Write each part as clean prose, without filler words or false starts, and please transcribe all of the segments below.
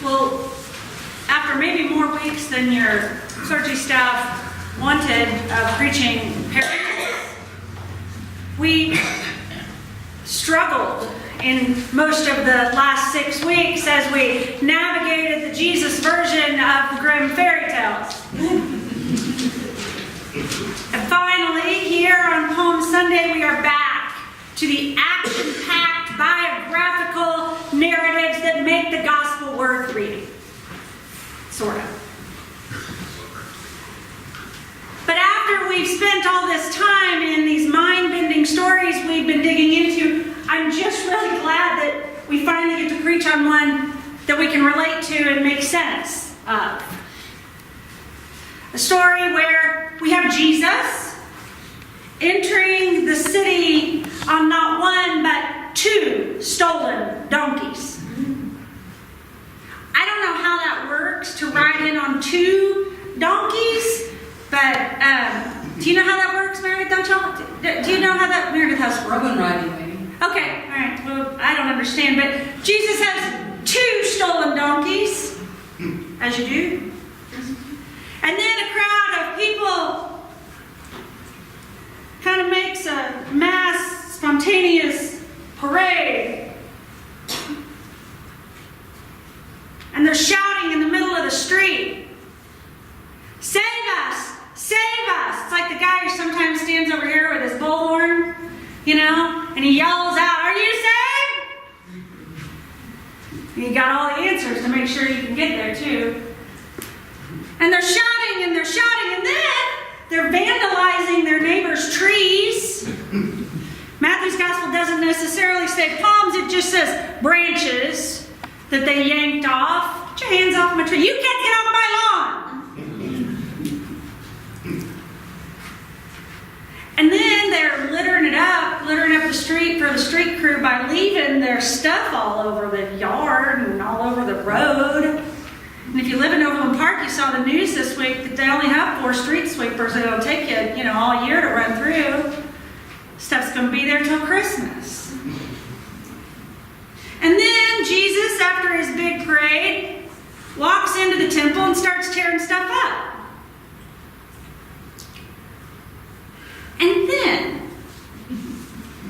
Well, after maybe more weeks than your clergy staff wanted of preaching parables, we struggled in most of the last 6 weeks as we navigated the Jesus version of the Grimm fairy tales. And finally, here on Palm Sunday, we are back to the action-packed biographical narratives that make the gospel worth reading. Sort of. But after we've spent all this time in these mind-bending stories we've been digging into, I'm just really glad that we finally get to preach on one that we can relate to and make sense of. A story where we have Jesus entering the city on not one but 2 stolen donkeys. I don't know how that works to ride in on 2 donkeys, but do you know how that works, Meredith? Don't y'all? Do you know how that Meredith has worked? Urban riding, maybe. Okay, all right. Well, I don't understand, but Jesus has 2 stolen donkeys, as you do. And then a crowd of people kind of makes a mass, spontaneous parade. And they're shouting in the middle of the street, "Save us! Save us!" It's like the guy who sometimes stands over here with his bullhorn, and he yells out, "Are you saved?" And you got all the answers to make sure you can get there too. And they're shouting and they're shouting, and then they're vandalizing their neighbors' trees. Matthew's gospel doesn't necessarily say palms, it just says branches that they yanked off. Get your hands off my tree. You can't get off my lawn. And then they're littering up the street for the street crew by leaving their stuff all over the yard and all over the road. And if you live in Overland Park, you saw the news this week that they only have 4 street sweepers that it'll take you, all year to run through. Stuff's going to be there till Christmas. And then Jesus, after his big parade, walks into the temple and starts tearing stuff up. And then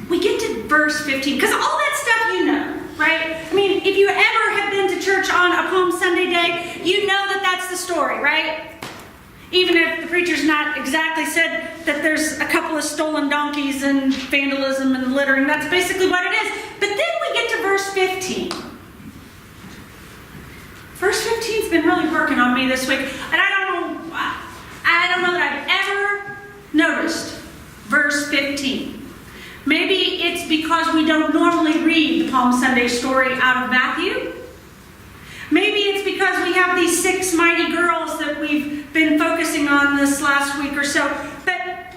we get to verse 15, because all that stuff you know, right? I mean, if you ever have been to church on a Palm Sunday day, you know that that's the story, right? Even if the preacher's not exactly said that there's a couple of stolen donkeys and vandalism and littering, that's basically what it is. But then we get to verse 15. Verse 15's been really working on me this week, and I don't know that I've ever noticed verse 15. Maybe it's because we don't normally read the Palm Sunday story out of Matthew. Maybe it's because we have these 6 mighty girls that we've been focusing on this last week or so. But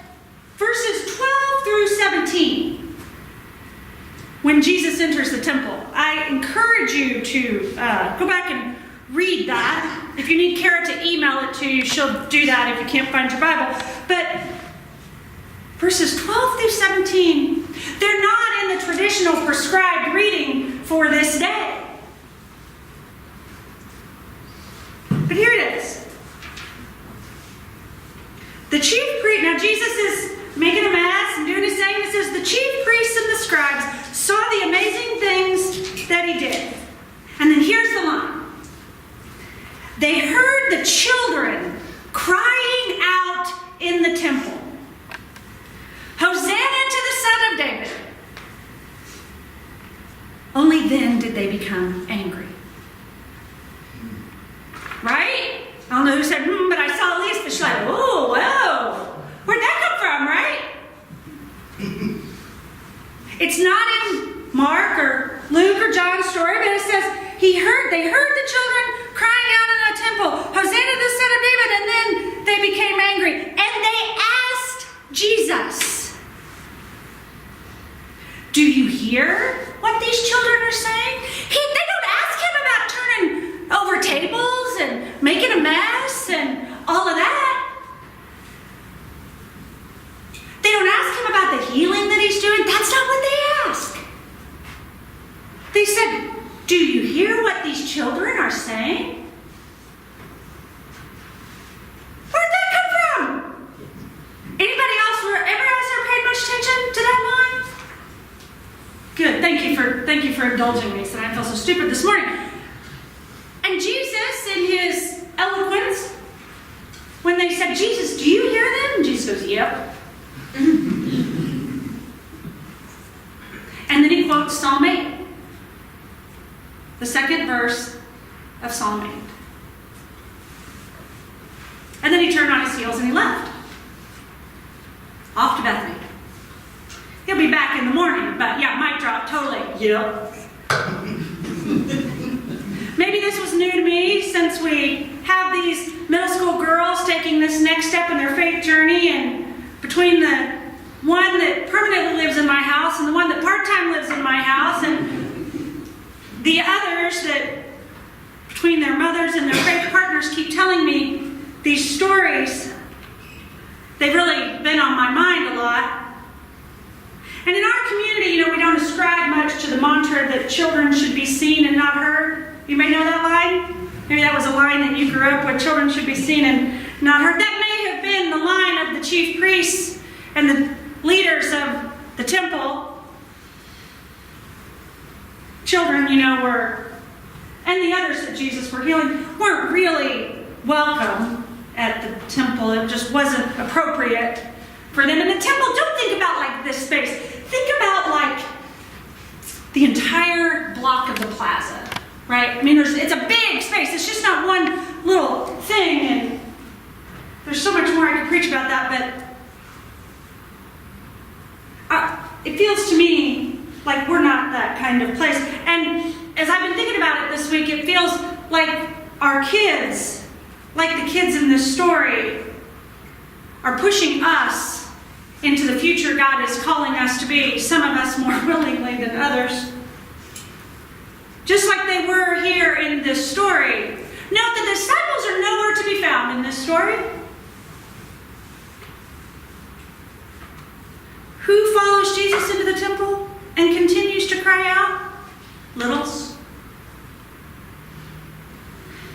verses 12 through 17, when Jesus enters the temple, I encourage you to go back and read that. If you need Kara to email it to you, she'll do that if you can't find your Bible. But verses 12 through 17, they're not in the traditional prescribed reading for this day. But here it is. The chief priest, now Jesus is making a mess and doing his thing. It says, the chief priests and the scribes saw the amazing things that he did. And then here's the line. They heard the children crying out in the temple, "Hosanna to the Son of David." Only then did they become angry. Right? I don't know who said, but I saw at least, but she's like, oh, whoa. Where'd that come from, right? It's not in Mark or Luke or John's story, but it says they heard the children crying out in the temple, "Hosanna to the Son of David," and then they became angry. And they asked Jesus, "Do you hear what these children are saying?" They don't ask him about turning over tables and making a mess and all of that. They don't ask him about the healing that he's doing. That's not what they ask. They said, "Do you hear what these children are saying?" saying? Where'd that come from? Anybody else ever paid much attention to that line? Good. Thank you for indulging me so I didn't feel so stupid this morning. And Jesus, in his eloquence, when they said, Jesus, do you hear them? And Jesus goes, yep. And then he quotes Psalm 8, the second verse of Psalm 8. And then he turned on his heels and he left. Off to Bethany. He'll be back in the morning, but yeah, mic drop, totally. Yep. Maybe this was new to me since we have these middle school girls taking this next step in their faith journey, and between the one that permanently lives in my house and the one that part-time lives in my house, and the others that between their mothers and their faith partners keep telling me these stories, they've really been on my mind a lot. And in our community, we don't ascribe much to the mantra that children should be seen and not heard. You may know that line. Maybe that was a line that you grew up with, children should be seen and not heard. That may have been the line of the chief priests and the leaders of the temple. Children, were, and the others that Jesus were healing, weren't really welcome at the temple. It just wasn't appropriate for them in the temple. Don't think about like this space. Think about like the entire block of the plaza, right? I mean, it's a big space. It's just not one little thing, and there's so much more I could preach about that, but it feels to me like we're not that kind of place. And as I've been thinking about it this week, it feels like our kids, like the kids in this story, are pushing us into the future God is calling us to be, some of us more willingly than others. Just like they were here in this story. Note the disciples are nowhere to be found in this story. Who follows Jesus into the temple and continues to cry out? Littles.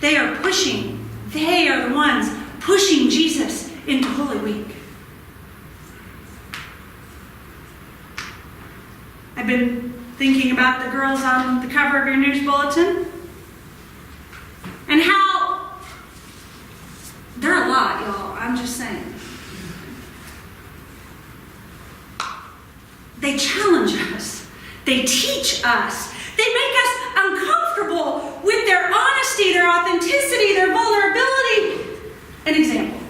They are the ones pushing Jesus into Holy Week. I've been thinking about the girls on the cover of your news bulletin and how they're a lot, y'all. I'm just saying. They challenge us. They teach us. They make us uncomfortable with their honesty, their authenticity, their vulnerability. An example.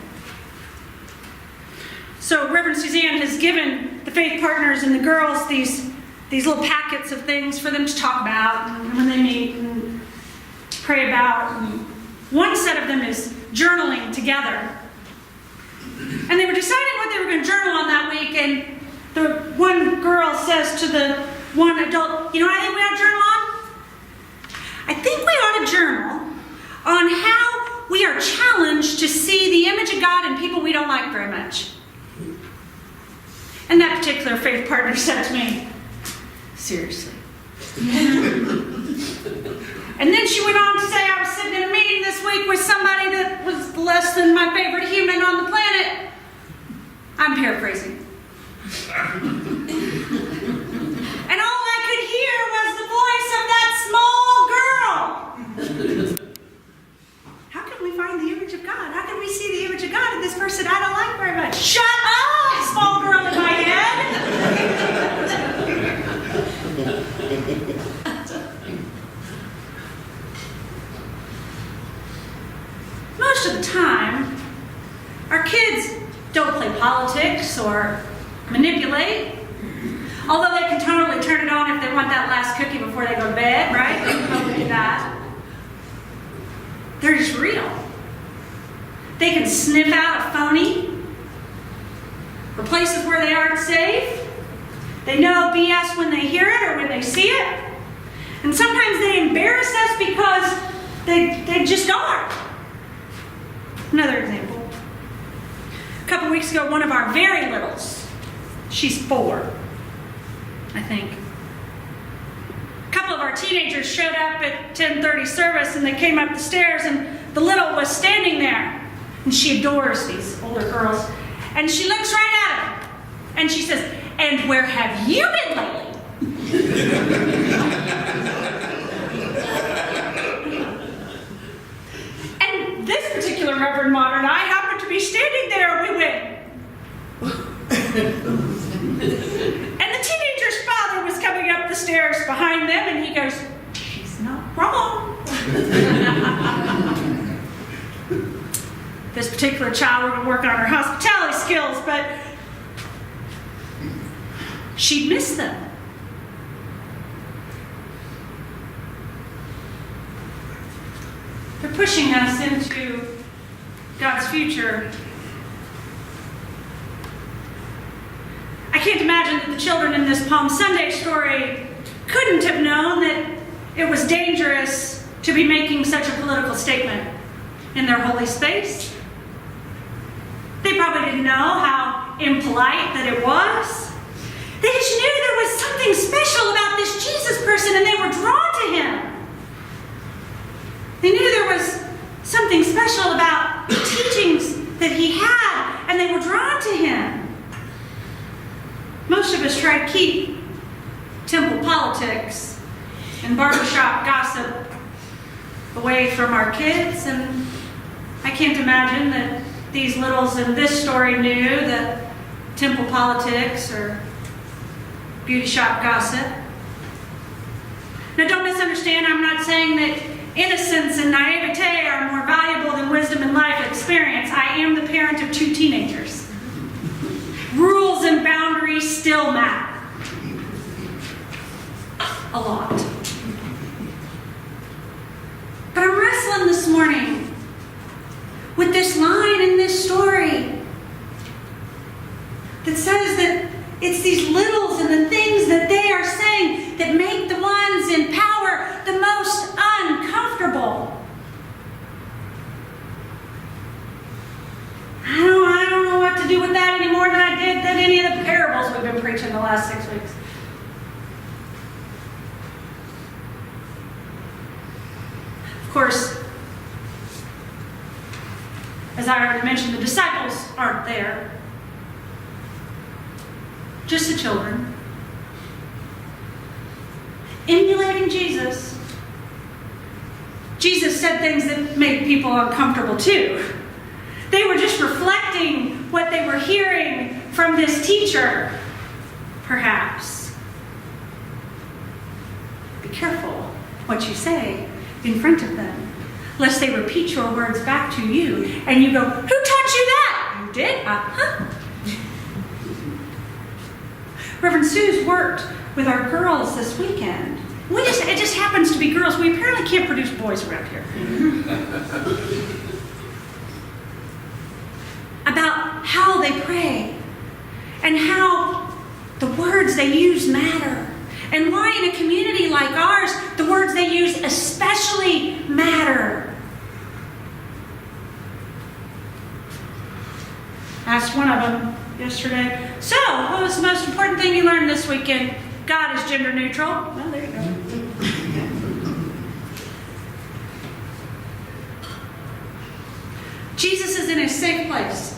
So Reverend Suzanne has given the faith partners and the girls these little packets of things for them to talk about and when they meet and pray about. And one set of them is journaling together. And they were deciding what they were going to journal on that week, and the one girl says to the one adult, you know what I think we ought to journal on? I think we ought to journal on how we are challenged to see the image of God in people we don't like very much. And that particular faith partner said to me, seriously. And then she went on to say, I was sitting in a meeting this week with somebody that was less than my favorite human on the planet. I'm paraphrasing. And all I could hear was the voice of that small girl. How can we find the image of God? How can we see the image of God in this person I don't like very much? Shut up, small girl in my head. Most of the time, our kids don't play politics or manipulate. Although they can totally turn it on if they want that last cookie before they go to bed, right? They can totally do that. They're just real. They can sniff out a phony for places where they aren't safe. They know BS when they hear it or when they see it. And sometimes they embarrass us because they just are. Another example. A couple weeks ago, one of our very littles, she's 4, I think, couple of our teenagers showed up at 10:30 service, and they came up the stairs, and the little was standing there. And she adores these older girls. And she looks right at her, and she says, "And where have you been lately?" And this particular Reverend Mother and I happened to be standing there, and we went. And the teenager's father was coming up the stairs behind them, and he goes, "She's not wrong." This particular child, we're going to work on her hospitality skills, but she'd miss them. They're pushing us into God's future. I can't imagine that the children in this Palm Sunday story couldn't have known that it was dangerous to be making such a political statement in their holy space. They probably didn't know how impolite that it was. They just knew there was something special about this Jesus person, and they were drawn to him. They knew there was something special about the teachings that he had, and they were drawn to him. Most of us try to keep temple politics and barbershop gossip away from our kids, and I can't imagine that these littles in this story knew that temple politics or beauty shop gossip. Now, don't misunderstand, I'm not saying that innocence and naivete are more valuable than wisdom and life experience. I am the parent of 2 teenagers. Rules and boundaries still matter. A lot. But I'm wrestling this morning with this line in this story that says that it's these littles and the things that they are saying that make the ones in power the most uncomfortable. I don't know what to do with that any more than I did than any of the parables we've been preaching the last 6 weeks. Of course, as I already mentioned, the disciples aren't there. Just the children. Emulating Jesus. Jesus said things that made people uncomfortable too. They were just reflecting what they were hearing from this teacher, perhaps. Be careful what you say in front of them, lest they repeat your words back to you, and you go, "Who taught you that?" "You did? Uh-huh." Reverend Sue's worked with our girls this weekend. It just happens to be girls. We apparently can't produce boys around here. About how they pray and how the words they use matter, and why in a community like ours, the words they use especially matter. Asked one of them yesterday, "So, what was the most important thing you learned this weekend?" "God is gender neutral." Well, there you go. Jesus is in a safe place.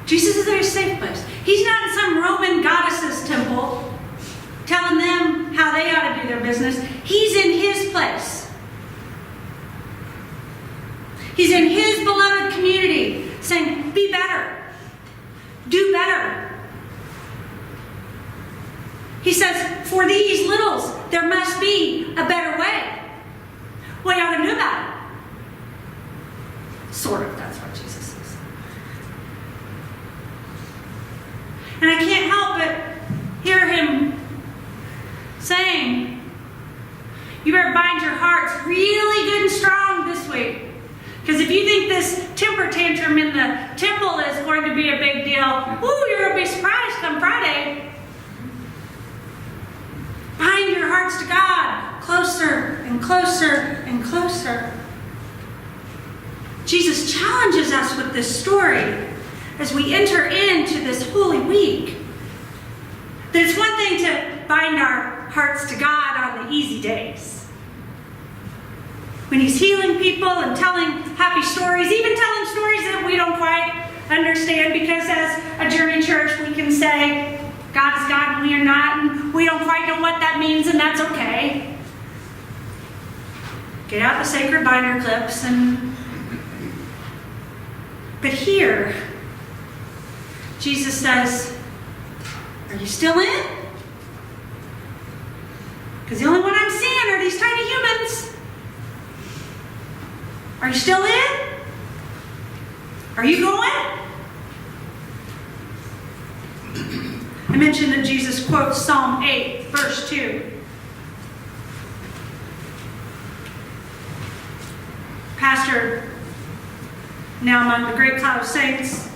Jesus is in a safe place. He's not in some Roman goddess's temple telling them how they ought to do their business. He's in his place. He's in his beloved community saying, "Be better. Do better." He says, "For these littles, there must be a better way." What are you going to do about it? Sort of, that's what Jesus says. And I can't help but hear him saying, "You better bind your hearts really good and strong this week. Because if you think this temper tantrum in the temple is going to be a big deal, you're going to be surprised come Friday." Bind your hearts to God closer and closer and closer. Jesus challenges us with this story as we enter into this Holy Week. That it's one thing to bind our hearts to God on the easy days. When He's healing people and telling happy stories, even telling stories that we don't quite understand, because as a Journey Church, we can say, God is God and we are not, and we don't quite know what that means, and that's okay. Get out the sacred binder clips but here, Jesus says, are you still in? Because the only one I'm seeing are these tiny humans. Are you still in? Are you going? I mentioned that Jesus quotes Psalm 8, verse 2. Pastor, now among the great cloud of saints,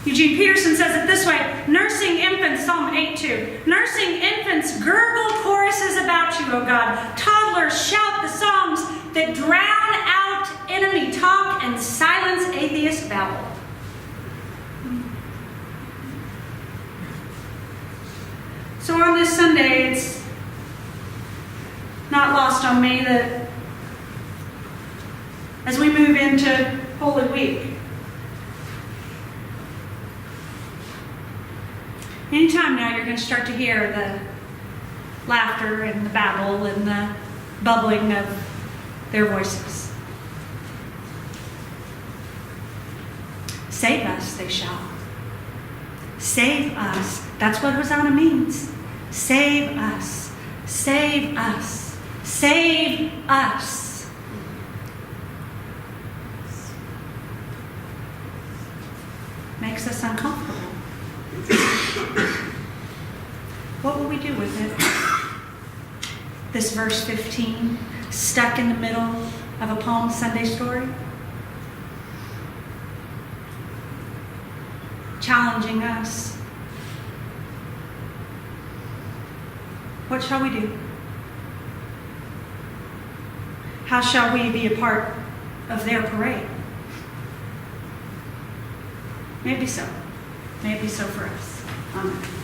Eugene Peterson says it this way: nursing infants, Psalm 8:2. Nursing infants gurgle choruses about you, O God. Toddlers shout the songs that drown out enemy talk and silence atheist babble. So on this Sunday, it's not lost on me that as we move into Holy Week, anytime now you're going to start to hear the laughter and the babble and the bubbling of their voices. Save us, they shout. Save us. That's what Hosanna means. Save us. Save us. Save us. Makes us uncomfortable. What will we do with it? This verse 15, stuck in the middle of a Palm Sunday story, challenging us. What shall we do? How shall we be a part of their parade? Maybe so. Maybe so for us. Amen.